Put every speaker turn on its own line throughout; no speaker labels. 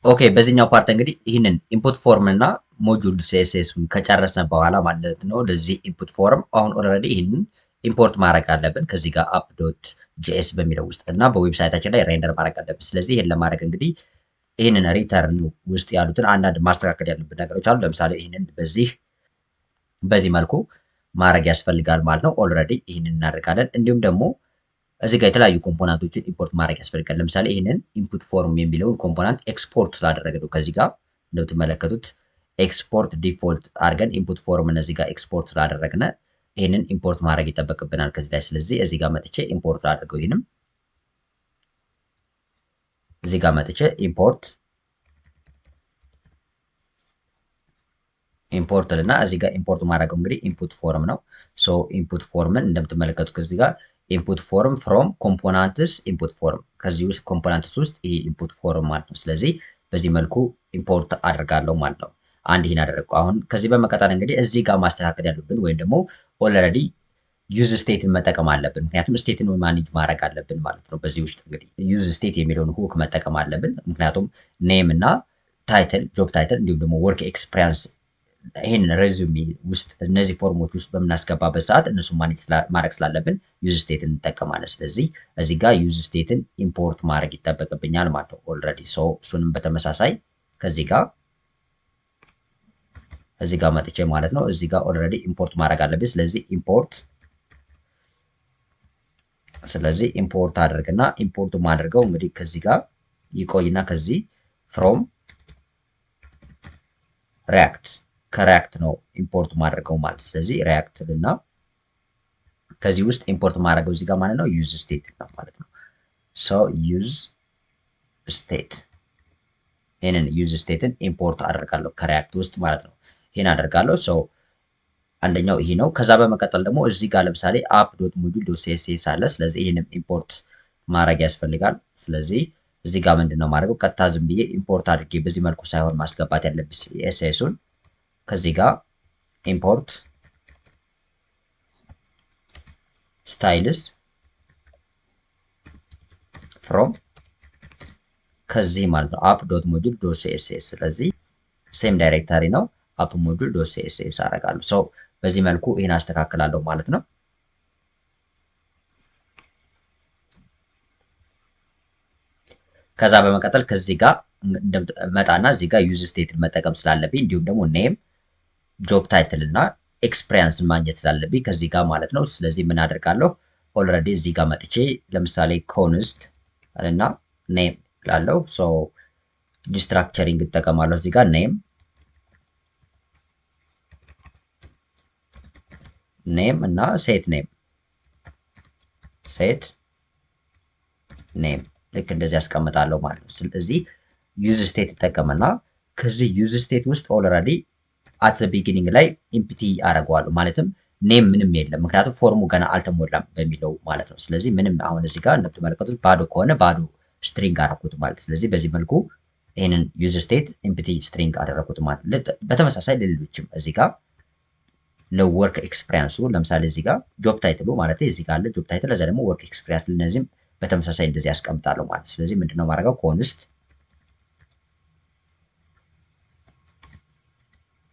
ኦኬ በዚህኛው ፓርት እንግዲህ ይህንን ኢንፑት ፎርም እና ሞጁል ሲኤስኤሱን ከጨረስን በኋላ ማለት ነው ለዚህ ኢንፑት ፎርም አሁን ኦልሬዲ ይህንን ኢምፖርት ማድረግ አለብን ከዚህ ጋር አፕ ዶት ጂኤስ በሚለው ውስጥ እና በዌብሳይታችን ላይ ሬንደር ማድረግ አለብን። ስለዚህ ይህን ለማድረግ እንግዲህ ይህንን ሪተርን ውስጥ ያሉትን አንዳንድ ማስተካከል ያሉብን ነገሮች አሉ። ለምሳሌ ይህንን በዚህ መልኩ ማድረግ ያስፈልጋል ማለት ነው። ኦልሬዲ ይህንን እናደርጋለን። እንዲሁም ደግሞ እዚህ ጋር የተለያዩ ኮምፖናንቶችን ኢምፖርት ማድረግ ያስፈልጋል። ለምሳሌ ይህንን ኢንፑት ፎርም የሚለውን ኮምፖናንት ኤክስፖርት ስላደረገ ነው ከዚህ ጋር እንደምትመለከቱት ኤክስፖርት ዲፎልት አድርገን ኢንፑት ፎርም እነዚህ ጋር ኤክስፖርት ስላደረግነ ይህንን ኢምፖርት ማድረግ ይጠበቅብናል ከዚህ ላይ። ስለዚህ እዚህ ጋር መጥቼ ኢምፖርት አድርገው ይህንም እዚህ ጋር መጥቼ ኢምፖርት ልና እዚህ ጋር ኢምፖርት ማድረገው እንግዲህ ኢንፑት ፎርም ነው። ሶ ኢንፑት ፎርምን እንደምትመለከቱት ከዚህ ጋር ኢንፑት ፎርም ፍሮም ኮምፖናንትስ ኢንፑት ፎርም ከዚህ ውስጥ ኮምፖናንትስ ውስጥ ይሄ ኢንፑት ፎርም ማለት ነው። ስለዚህ በዚህ መልኩ ኢምፖርት አድርጋለሁ ማለት ነው። አንድ ይህን አደረግኩ። አሁን ከዚህ በመቀጠል እንግዲህ እዚህ ጋር ማስተካከል ያሉብን ወይም ደግሞ ኦልሬዲ ዩዝ ስቴትን መጠቀም አለብን። ምክንያቱም ስቴትን ማኔጅ ማድረግ አለብን ማለት ነው። በዚህ ውስጥ እንግዲህ ዩዝ ስቴት የሚለውን ሁክ መጠቀም አለብን። ምክንያቱም ኔም እና ታይትል ጆብ ታይትል እንዲሁም ደግሞ ወርክ ኤክስፒሪያንስ ይህን ሬዚዩሚ ውስጥ እነዚህ ፎርሞች ውስጥ በምናስገባበት ሰዓት እነሱ ማኔጅ ማድረግ ስላለብን ዩዝ ስቴትን እንጠቀማለን። ስለዚህ እዚህ ጋር ዩዝ ስቴትን ኢምፖርት ማድረግ ይጠበቅብኛል ማለት ነው ኦልሬዲ። ሶ እሱንም በተመሳሳይ ከዚህ ጋር እዚህ ጋር መጥቼ ማለት ነው እዚህ ጋር ኦልሬዲ ኢምፖርት ማድረግ አለብኝ። ስለዚህ ኢምፖርት አድርግና ኢምፖርት ማድረገው እንግዲህ ከዚህ ጋር ይቆይና ከዚህ ፍሮም ሪያክት ከሪያክት ነው ኢምፖርት ማድረገው ማለት። ስለዚህ ሪያክት እና ከዚህ ውስጥ ኢምፖርት ማድረገው እዚህ ጋር ማለት ነው ዩዝ ስቴት ነው ማለት ነው። ሶ ዩዝ ስቴት ይሄንን ዩዝ ስቴትን ኢምፖርት አደርጋለሁ ከሪያክት ውስጥ ማለት ነው። ይሄን አደርጋለሁ። ሶ አንደኛው ይሄ ነው። ከዛ በመቀጠል ደግሞ እዚህ ጋር ለምሳሌ አፕ ዶት ሞጁል ዶት ሲኤስኤስ አለ። ስለዚህ ይሄንን ኢምፖርት ማድረግ ያስፈልጋል። ስለዚህ እዚህ ጋር ምንድነው ማድረገው ቀጥታ ዝም ብዬ ኢምፖርት አድርጌ በዚህ መልኩ ሳይሆን ማስገባት ያለብኝ ሲኤስኤሱን ከዚህ ጋር ኢምፖርት ስታይልስ ፍሮም ከዚህ ማለት ነው አፕ ዶት ሞጁል ዶት ሲኤስኤስ። ስለዚህ ሴም ዳይሬክተሪ ነው አፕ ሞጁል ዶት ሲኤስኤስ አደርጋለሁ። ሶ በዚህ መልኩ ይህን አስተካክላለሁ ማለት ነው። ከዛ በመቀጠል ከዚህ ጋር መጣና እዚህ ጋር ዩዝ ስቴትን መጠቀም ስላለብኝ እንዲሁም ደግሞ ኔም ጆብ ታይትል እና ኤክስፒሪያንስን ማግኘት ስላለብኝ ከዚህ ጋር ማለት ነው። ስለዚህ ምን አደርጋለሁ ኦልሬዲ እዚህ ጋር መጥቼ ለምሳሌ ኮንስት እና ኔም ላለው ሶ ዲስትራክቸሪንግ እጠቀማለሁ። እዚህ ጋር ኔም እና ሴት ኔም ልክ እንደዚህ ያስቀምጣለሁ ማለት ነው። ስለዚህ ዩዝ ስቴት እጠቀምና ከዚህ ዩዝ ስቴት ውስጥ ኦልሬዲ አት ዘ ቢጊኒንግ ላይ ኢምፕቲ አደርገዋለሁ ማለትም ኔም ምንም የለም ምክንያቱም ፎርሙ ገና አልተሞላም በሚለው ማለት ነው። ስለዚህ ምንም አሁን እዚህ ጋር እንደምትመለከቱት ባዶ ከሆነ ባዶ ስትሪንግ አደረኩት ማለት። ስለዚህ በዚህ መልኩ ይህንን ዩዝ ስቴት ኢምፕቲ ስትሪንግ አደረኩት ማለት። በተመሳሳይ ለሌሎችም እዚህ ጋር ለወርክ ኤክስፒሪያንሱ ለምሳሌ እዚህ ጋር ጆብ ታይትሉ ማለት እዚህ ጋር አለ ጆብ ታይትል፣ ለዛ ደግሞ ወርክ ኤክስፒሪያንስ ለነዚህም በተመሳሳይ እንደዚህ ያስቀምጣለሁ ማለት። ስለዚህ ምንድነው ማድረገው ኮንስት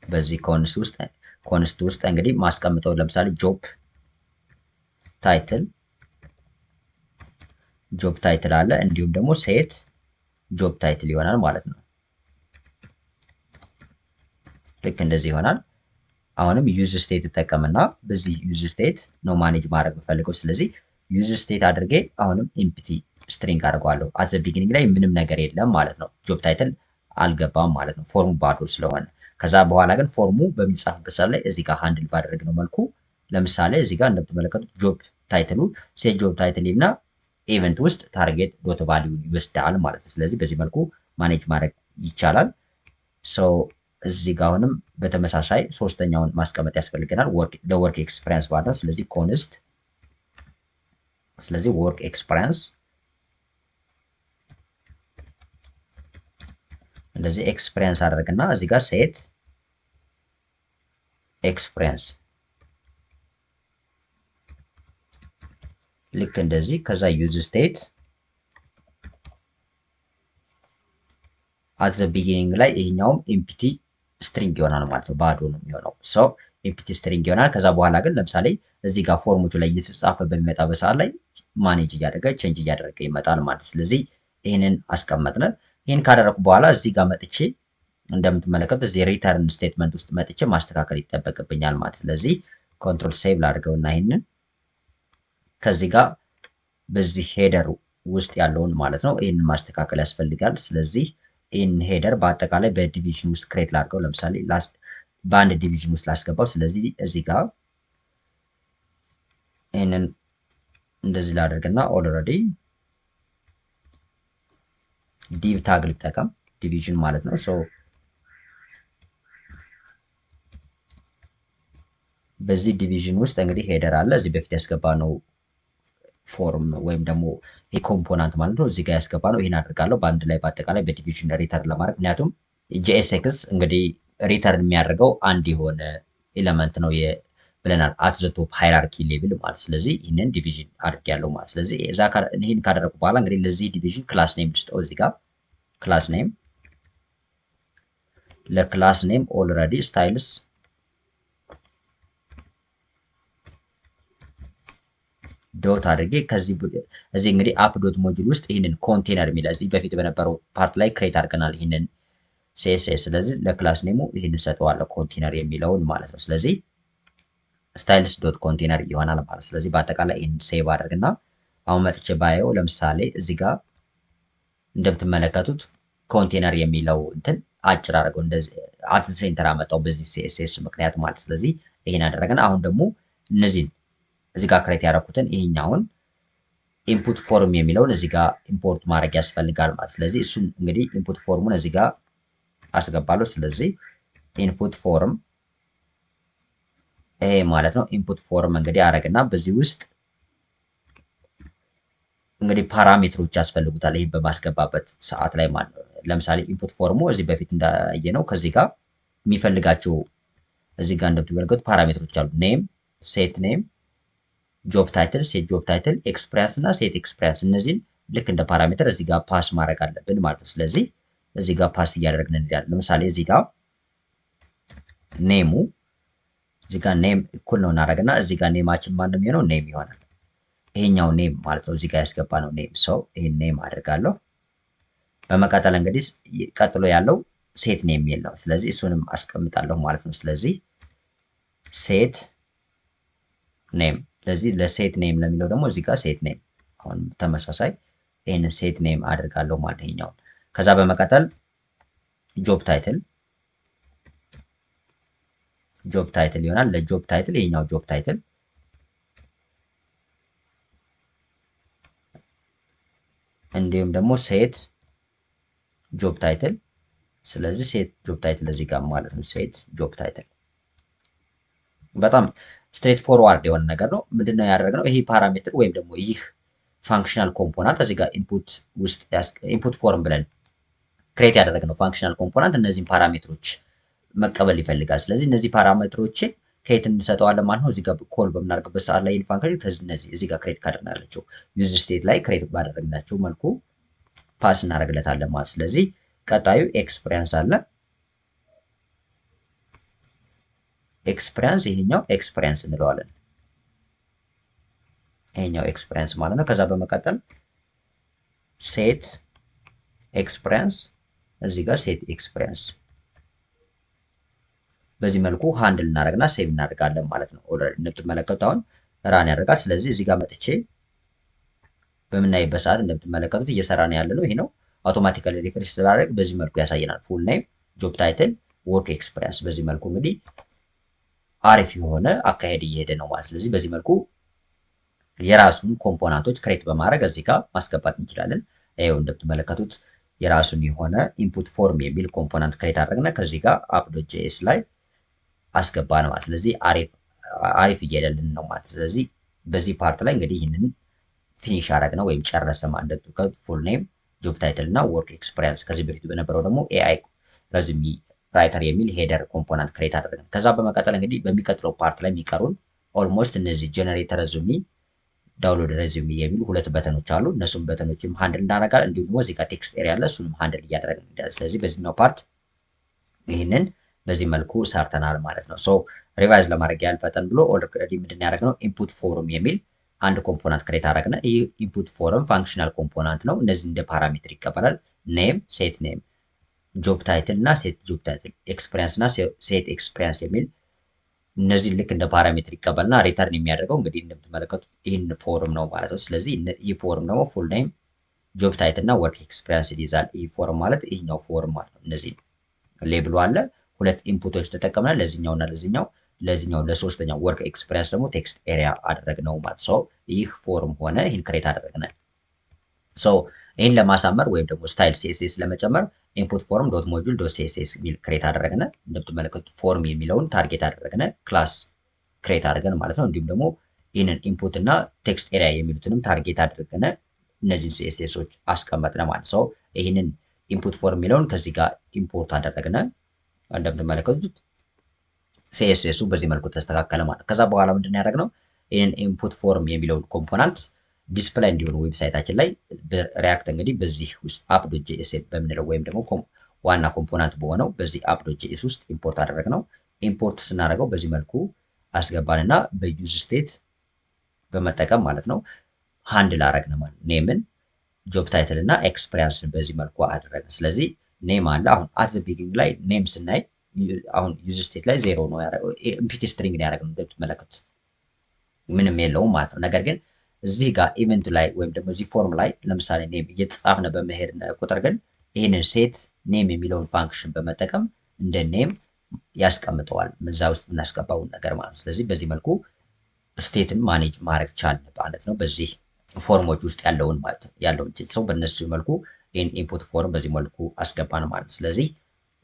በዚህ ኮንስት ውስጥ እንግዲህ ማስቀምጠው ለምሳሌ ጆብ ታይትል አለ እንዲሁም ደግሞ ሴት ጆብ ታይትል ይሆናል ማለት ነው። ልክ እንደዚህ ይሆናል። አሁንም ዩዝ ስቴት እጠቀምና በዚህ ዩዝ ስቴት ነው ማኔጅ ማድረግ የምፈልገው። ስለዚህ ዩዝ ስቴት አድርጌ አሁንም ኢምፕቲ ስትሪንግ አድርገዋለሁ። አት ዘ ቢጊኒንግ ላይ ምንም ነገር የለም ማለት ነው። ጆብ ታይትል አልገባም ማለት ነው ፎርሙ ባዶ ስለሆነ። ከዛ በኋላ ግን ፎርሙ በሚጻፍበት ሰዓት ላይ እዚህ ጋር ሃንድል ባደረግነው መልኩ ለምሳሌ እዚህ ጋር እንደምትመለከቱት ጆብ ታይትሉ ሴት ጆብ ታይትል እና ኢቨንት ውስጥ ታርጌት ዶት ቫሊዩ ይወስዳል ማለት ነው። ስለዚህ በዚህ መልኩ ማኔጅ ማድረግ ይቻላል። ሶ እዚህ ጋር አሁንም በተመሳሳይ ሶስተኛውን ማስቀመጥ ያስፈልገናል ለወርክ ኤክስፒሪያንስ ማለት ነው። ስለዚህ ኮንስት ወርክ ኤክስፒሪያንስ እንደዚህ ኤክስፒሪያንስ አደረግና እዚህ ጋር ሴት ኤክስፒሪያንስ ልክ እንደዚህ። ከዛ ዩዝ ስቴት አት ዘ ቢጊኒንግ ላይ ይሄኛውም ኢምፕቲ ስትሪንግ ይሆናል ማለት ነው። ባዶ ነው የሚሆነው። ሶ ኢምፕቲ ስትሪንግ ይሆናል። ከዛ በኋላ ግን ለምሳሌ እዚህ ጋር ፎርሞቹ ላይ እየተጻፈ በሚመጣበት ሰዓት ላይ ማኔጅ እያደረገ ቼንጅ እያደረገ ይመጣል ማለት ነው። ስለዚህ ይህንን አስቀመጥን። ይህን ካደረኩ በኋላ እዚህ ጋር መጥቼ እንደምትመለከቱት እዚህ ሪተርን ስቴትመንት ውስጥ መጥቼ ማስተካከል ይጠበቅብኛል ማለት። ስለዚህ ኮንትሮል ሴቭ ላድርገውና ይህንን ከዚህ ጋር በዚህ ሄደር ውስጥ ያለውን ማለት ነው ይህንን ማስተካከል ያስፈልጋል። ስለዚህ ይህን ሄደር በአጠቃላይ በዲቪዥን ውስጥ ክሬት ላድርገው። ለምሳሌ በአንድ ዲቪዥን ውስጥ ላስገባው። ስለዚህ እዚህ ጋር ይህንን እንደዚህ ላደርግና ኦልሬዲ ዲቭ ታግ ልጠቀም ዲቪዥን ማለት ነው። ሶ በዚህ ዲቪዥን ውስጥ እንግዲህ ሄደር አለ። እዚህ በፊት ያስገባ ነው ፎርም ወይም ደግሞ ኮምፖናንት ማለት ነው። እዚህ ጋር ያስገባ ነው። ይህን አድርጋለሁ በአንድ ላይ በአጠቃላይ በዲቪዥን ሪተርን ለማድረግ ምክንያቱም ጂኤስኤክስ እንግዲህ ሪተርን የሚያደርገው አንድ የሆነ ኤለመንት ነው ብለናል አት ዘ ቶፕ ሃይራርኪ ሌቭል ማለት። ስለዚህ ይህንን ዲቪዥን አድርጌያለሁ ማለት። ስለዚህ ይህን ካደረጉ በኋላ እንግዲህ ለዚህ ዲቪዥን ክላስ ኔም ልስጠው። እዚህ ጋር ክላስ ኔም ለክላስ ኔም ኦልሬዲ ስታይልስ ዶት አድርጌ እዚህ እንግዲህ አፕ ዶት ሞጁል ውስጥ ይህንን ኮንቴነር የሚል እዚህ በፊት በነበረው ፓርት ላይ ክሬት አድርገናል ይህንን ሲኤስኤስ። ስለዚህ ለክላስ ኔሙ ይህንን ሰጠዋለሁ ኮንቴነር የሚለውን ማለት ነው። ስለዚህ ስታይልስ ዶት ኮንቴነር ይሆናል ማለት። ስለዚህ በአጠቃላይ ይህን ሴቭ አድርግና አሁን መጥቼ ባየው ለምሳሌ እዚህ ጋር እንደምትመለከቱት ኮንቴነር የሚለው እንትን አጭር አድርገው እንደዚህ አት ሴንተር አመጣው በዚህ ሲኤስኤስ ምክንያት ማለት። ስለዚህ ይህን አደረገን። አሁን ደግሞ እነዚህን እዚህ ጋር ክሬት ያደረኩትን ይሄኛውን ኢንፑት ፎርም የሚለውን እዚህ ጋር ኢምፖርት ማድረግ ያስፈልጋል ማለት። ስለዚህ እሱን እንግዲህ ኢንፑት ፎርሙን እዚህ ጋር አስገባለሁ። ስለዚህ ኢንፑት ፎርም ይሄ ማለት ነው። ኢንፑት ፎርም እንግዲህ አረግና በዚህ ውስጥ እንግዲህ ፓራሜትሮች ያስፈልጉታል። ይህን በማስገባበት ሰዓት ላይ ማለት ነው። ለምሳሌ ኢንፑት ፎርሙ እዚህ በፊት እንዳየነው ከዚህ ጋር የሚፈልጋቸው እዚህ ጋር እንደምትመለከቱት ፓራሜትሮች አሉ። ኔም፣ ሴት ኔም፣ ጆብ ታይትል፣ ሴት ጆብ ታይትል፣ ኤክስፒሪያንስ እና ሴት ኤክስፒሪያንስ እነዚህን ልክ እንደ ፓራሜትር እዚህ ጋር ፓስ ማድረግ አለብን ማለት ነው። ስለዚህ እዚህ ጋር ፓስ እያደረግን እንሄዳለን። ለምሳሌ እዚህ ጋር ኔሙ እዚህ ጋር ኔም እኩል ነው እናደርግና እዚህ ጋር ኔማችን ማን ነው የሚሆነው? ኔም ይሆናል። ይሄኛው ኔም ማለት ነው። እዚህ ጋር ያስገባ ነው ኔም። ሰው ይሄን ኔም አድርጋለሁ። በመቀጠል እንግዲህ ቀጥሎ ያለው ሴት ኔም የሚል ነው። ስለዚህ እሱንም አስቀምጣለሁ ማለት ነው። ስለዚህ ሴት ኔም ስለዚህ ለሴት ኔም ለሚለው ደግሞ እዚህ ጋር ሴት ኔም አሁን ተመሳሳይ ይህንን ሴት ኔም አድርጋለሁ ማለት ይሄኛውን። ከዛ በመቀጠል ጆብ ታይትል ይሆናል። ለጆብ ታይትል ይሄኛው ጆብ ታይትል እንዲሁም ደግሞ ሴት ጆብ ታይትል። ስለዚህ ሴት ጆብ ታይትል እዚህ ጋር ማለት ነው። ሴት ጆብ ታይትል በጣም ስትሬት ፎርዋርድ የሆነ ነገር ነው። ምንድነው ያደረግነው? ይሄ ፓራሜትር ወይም ደግሞ ይህ ፋንክሽናል ኮምፖናንት እዚህ ጋር ኢንፑት ፎርም ብለን ክሬት ያደረግነው ፋንክሽናል ኮምፖናንት እነዚህን ፓራሜትሮች መቀበል ይፈልጋል። ስለዚህ እነዚህ ፓራሜትሮችን ከየት እንሰጠዋለን ማለት ነው። እዚህ ጋር ኮል በምናደርግበት ሰዓት ላይ ፋንክሽን ከዚህ እዚህ ጋር ክሬት ካደረግናቸው ዩዝ ስቴት ላይ ክሬት ባደረግናቸው መልኩ ፓስ እናደርግለታለን ማለት። ስለዚህ ቀጣዩ ኤክስፒሪያንስ አለ። ኤክስፒሪያንስ ይሄኛው ኤክስፒሪያንስ እንለዋለን። ይሄኛው ኤክስፒሪያንስ ማለት ነው። ከዛ በመቀጠል ሴት ኤክስፒሪያንስ እዚህ ጋር ሴት ኤክስፒሪያንስ በዚህ መልኩ ሃንድል እናደርግና ሴቭ እናደርጋለን ማለት ነው። ኦልሬዲ እንደምትመለከቱት አሁን ራን ያደርጋል። ስለዚህ እዚህ ጋር መጥቼ በምናይበት ሰዓት እንደምትመለከቱት እየሰራ ነው ያለ ነው። ይሄ ነው አውቶማቲካሊ ሪፍሬሽ ስላደረግ በዚህ መልኩ ያሳየናል። ፉል ኔም፣ ጆብ ታይትል፣ ወርክ ኤክስፒሪያንስ በዚህ መልኩ እንግዲህ አሪፍ የሆነ አካሄድ እየሄደ ነው ማለት። ስለዚህ በዚህ መልኩ የራሱን ኮምፖናንቶች ክሬት በማድረግ እዚህ ጋር ማስገባት እንችላለን። ይኸው እንደምትመለከቱት የራሱን የሆነ ኢንፑት ፎርም የሚል ኮምፖናንት ክሬት አድርገን ከዚህ ጋር app.js ላይ አስገባን ማለት። ስለዚህ አሪፍ እየሄደልን ነው ማለት። ስለዚህ በዚህ ፓርት ላይ እንግዲህ ይህንን ፊኒሽ አደረግነው ወይም ጨረሰ ማለት እንደምትመለከቱት ፉል ኔም፣ ጆብ ታይትል እና ወርክ ኤክስፒሪያንስ። ከዚህ በፊት በነበረው ደግሞ ኤአይ ረዝሚ ራይተር የሚል ሄደር ኮምፖናንት ክሬት አደረግን። ከዛ በመቀጠል እንግዲህ በሚቀጥለው ፓርት ላይ የሚቀሩን ኦልሞስት እነዚህ ጀነሬተር ረዝሚ ዳውንሎድ ሬዚዩሚ የሚሉ ሁለት በተኖች አሉ። እነሱም በተኖችም ሃንድል እናደርጋለን። እንዲሁም ደግሞ እዚህ ጋር ቴክስት ኤሪያ አለ፣ እሱንም ሃንድል እያደረግን እንሄዳለን። ስለዚህ በዚህኛው ፓርት ይህንን በዚህ መልኩ ሰርተናል ማለት ነው። ሶ ሪቫይዝ ለማድረግ ያህል ፈጠን ብሎ ኦልሬዲ ምንድን ያደረግነው ኢንፑት ፎርም የሚል አንድ ኮምፖናንት ክሬት አደረግነ። ይህ ኢንፑት ፎርም ፋንክሽናል ኮምፖናንት ነው። እነዚህ እንደ ፓራሜትር ይቀበላል። ኔም፣ ሴት ኔም፣ ጆብ ታይትል እና ሴት ጆብ ታይትል፣ ኤክስፒሪየንስ እና ሴት ኤክስፒሪየንስ የሚል እነዚህ ልክ እንደ ፓራሜትር ይቀበልና ሪተርን የሚያደርገው እንግዲህ እንደምትመለከቱት ይህን ፎርም ነው ማለት ነው። ስለዚህ ይህ ፎርም ደግሞ ፉል ኔም፣ ጆብ ታይትል እና ወርክ ኤክስፒሪየንስ ይይዛል። ይህ ፎርም ማለት ይህኛው ፎርም ማለት ነው። እነዚህ ሌብሉ አለ። ሁለት ኢንፑቶች ተጠቀምናል፣ ለዚህኛው እና ለዚህኛው ለሶስተኛው ወርክ ኤክስፒሪየንስ ደግሞ ቴክስት ኤሪያ አደረግነው ማለት ነው። ይህ ፎርም ሆነ ይህን ክሬት አደረግናል። ይህን ለማሳመር ወይም ደግሞ ስታይል ሲኤስኤስ ለመጨመር ኢንፑት ፎርም ዶት ሞጁል ዶት ሲኤስኤስ የሚል ክሬት አደረግነ። እንደምትመለከቱት ፎርም የሚለውን ታርጌት አደረግነ፣ ክላስ ክሬት አድርገን ማለት ነው። እንዲሁም ደግሞ ይህንን ኢንፑት እና ቴክስት ኤሪያ የሚሉትንም ታርጌት አድርገነ እነዚህን ሲኤስኤሶች አስቀመጥነ ማለት ነው። ይህንን ኢንፑት ፎርም የሚለውን ከዚህ ጋር ኢምፖርት አደረግነ። እንደምትመለከቱት ሲኤስኤሱ በዚህ መልኩ ተስተካከለ ማለት ነው። ከዛ በኋላ ምንድን ያደረግነው ይህንን ኢንፑት ፎርም የሚለውን ኮምፖናንት ዲስፕላይ እንዲሆኑ ዌብሳይታችን ላይ ሪያክት እንግዲህ በዚህ ውስጥ አፕ ዶት ጄኤስ በምንለው ወይም ደግሞ ዋና ኮምፖናንት በሆነው በዚህ አፕ ዶት ጄኤስ ውስጥ ኢምፖርት አደረግነው። ኢምፖርት ስናደርገው በዚህ መልኩ አስገባንና በዩዝ ስቴት በመጠቀም ማለት ነው ሃንድል አደረግን ማለት ኔምን፣ ጆብ ታይትል እና ኤክስፒሪየንስን በዚህ መልኩ አደረግን። ስለዚህ ኔም አለ። አሁን አት ዘ ቢጊኒንግ ላይ ኔም ስናይ አሁን ዩዝ ስቴት ላይ ዜሮ ነው ያደረገው፣ ኢምፒቲ ስትሪንግ ነው ያደረግነው። እንደምትመለከቱት ምንም የለውም ማለት ነው። ነገር ግን እዚህ ጋር ኢቨንቱ ላይ ወይም ደግሞ እዚህ ፎርም ላይ ለምሳሌ ኔም እየተጻፍነ በመሄድ ቁጥር ግን ይህንን ሴት ኔም የሚለውን ፋንክሽን በመጠቀም እንደ ኔም ያስቀምጠዋል እዛ ውስጥ የምናስገባውን ነገር ማለት ነው። ስለዚህ በዚህ መልኩ ስቴትን ማኔጅ ማድረግ ቻልን ማለት ነው። በዚህ ፎርሞች ውስጥ ያለውን ማለት ነው ያለውን ሰው በእነሱ መልኩ ይህን ኢንፑት ፎርም በዚህ መልኩ አስገባን ማለት ነው። ስለዚህ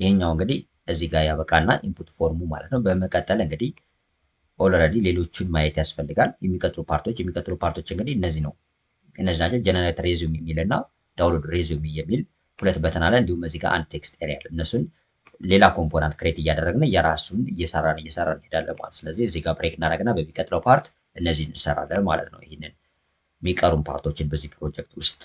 ይሄኛው እንግዲህ እዚህ ጋር ያበቃና ኢንፑት ፎርሙ ማለት ነው። በመቀጠል እንግዲህ ኦልሬዲ ሌሎቹን ማየት ያስፈልጋል። የሚቀጥሉ ፓርቶች እንግዲህ እነዚህ ናቸው። ጀነሬት ሬዚዩም የሚል እና ዳውንሎድ ሬዚዩም የሚል ሁለት በተን አለ። እንዲሁም እዚህ ጋር አንድ ቴክስት ኤሪያ አለ። እነሱን ሌላ ኮምፖናንት ክሬት እያደረግን የራሱን እየሰራን እንሄዳለን ማለት። ስለዚህ እዚህ ጋር ብሬክ እናደርግና በሚቀጥለው ፓርት እነዚህን እንሰራለን ማለት ነው። ይህንን የሚቀሩን ፓርቶችን በዚህ ፕሮጀክት ውስጥ